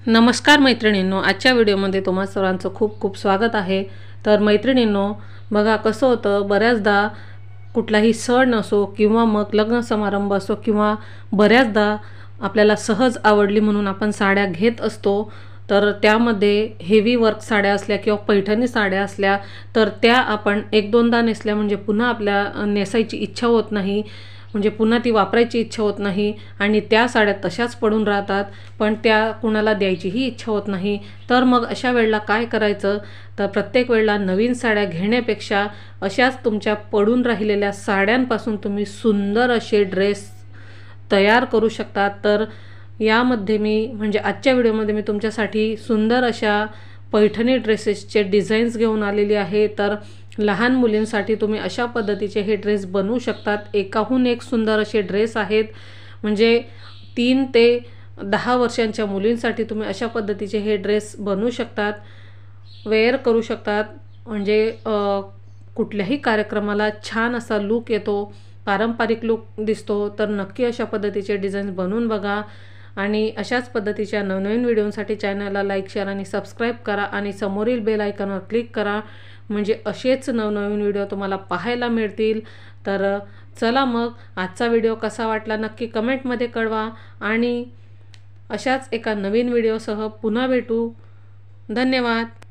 नमस्कार मैत्रिणींनो, आजच्या व्हिडिओमध्ये तुम्हा सर्वांचं खूप खूप स्वागत आहे। तर मैत्रिणींनो, बघा कसं होतं, बऱ्याचदा कुठलाही सण असो किंवा मग लग्न समारंभ असो किंवा बऱ्याचदा आपल्याला सहज आवडली म्हणून आपण साड्या घेत असतो। तर त्यामध्ये हेवी वर्क साड्या असल्या किंवा पैठणी साड्या असल्या तर त्या आपण एक दोनदा नेसल्या म्हणजे पुन्हा आपल्या नेसायची इच्छा होत नाही, म्हणजे पुन्हा ती वापरायची इच्छा होत नाही आणि त्या साड्या तशाच पडून राहतात, पण त्या कुणाला द्यायचीही इच्छा होत नाही। तर मग अशा वेळेला काय करायचं, तर प्रत्येक वेळेला नवीन साड्या घेण्यापेक्षा अशाच तुमच्या पडून राहिलेल्या साड्यांपासून तुम्ही सुंदर असे ड्रेस तयार करू शकता। तर यामध्ये मी म्हणजे आजच्या व्हिडिओमध्ये मी तुमच्यासाठी सुंदर अशा पैठणी ड्रेसेसचे डिझाईन्स घेऊन आलेली आहे। तर लहान मुलींसाठी तुम्ही अशा पद्धतीचे हे ड्रेस बनवू शकतात। एकाहून एक सुंदर असे ड्रेस आहेत, म्हणजे 3 ते 10 वर्षांच्या मुलींसाठी तुम्ही अशा पद्धतीचे हे ड्रेस बनवू शकतात, वेअर करू शकतात। म्हणजे कुठल्याही कार्यक्रमाला छान असा लूक येतो, पारंपरिक लूक दिसतो। तर नक्की अशा पद्धतीचे डिझाईन्स बनवून बघा आणि अशाच पद्धतीच्या नवनवीन व्हिडिओसाठी चॅनलला लाईक, शेअर आणि सबस्क्राईब करा आणि समोरील बेल आयकॉनवर क्लिक करा, म्हणजे असेच नवनवीन व्हिडिओ तुम्हाला पाहायला मिळतील। तर चला मग आजचा व्हिडिओ कसा वाटला नक्की कमेंटमध्ये कळवा आणि अशाच एका नवीन व्हिडिओसह पुन्हा भेटू। धन्यवाद।